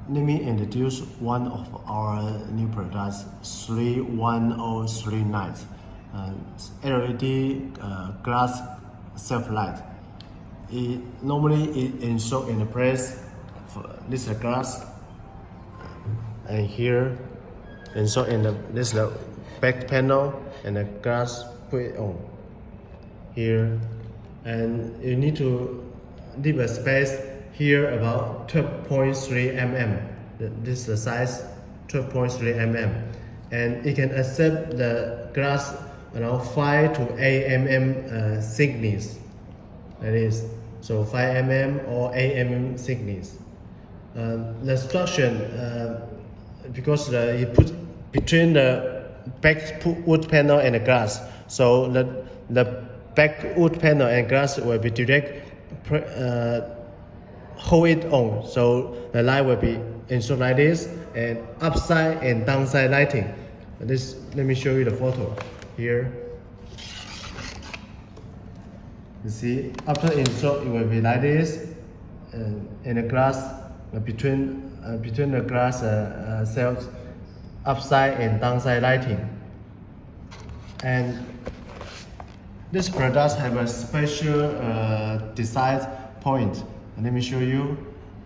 let me introduce one of our new products, 31039. LED glass self-light. Normally it installed in the place. This is the glass, and here installed in this is the back panel, and the glass put it on here, and you need to leave a space here about 12.3 mm. This is the size, 12.3 mm, and it can accept the glass around 5 to 8 mm thickness. That is, so 5 mm or 8 mm thickness. The structure, because you put between the back wood panel and the glass, so the back wood panel and glass will be direct hold it on, so the light will be installed like this, and upside and downside lighting. This, let me show you the photo here. You see, after install it will be like this, and in the glass between the glass cells, upside and downside lighting. And this product have a special design point. Let me show you.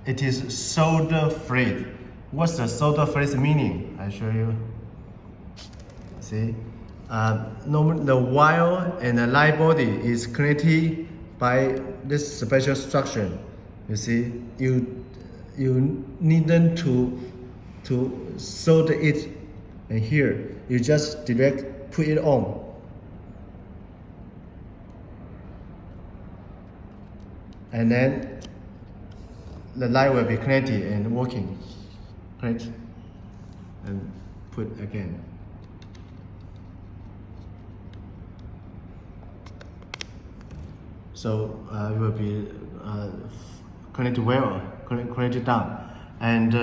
It is solder free. What's the solder free meaning? I show you. See, the wire and the light body is connected by this special structure. You see, you needn't to solder it, and here you just direct put it on. And then the light will be connected and working. Connect and put again. So it will be connected well, connected down. And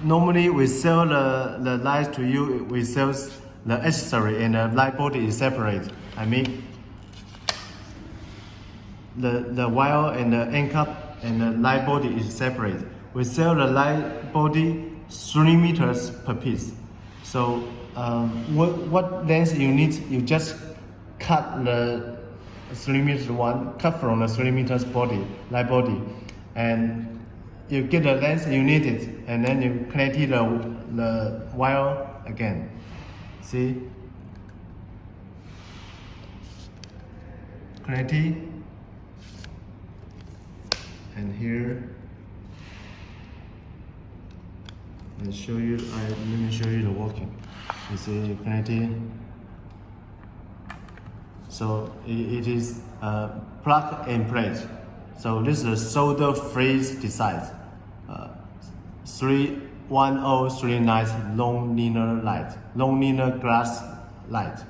normally we sell the light to you. We sell the accessory, and the light body is separate. I mean, the wire and the end cap and the light body is separate. We sell the light body 3 meters per piece. So what length you need, you just cut the 3 meters one, cut from the 3 meters body, light body, and you get the length you need it, and then you connect the wire again. See? Connect it. And here, let me show you the working. You see, connecting. So it is plug and play. So this is a solder free design. 31039 long linear glass light.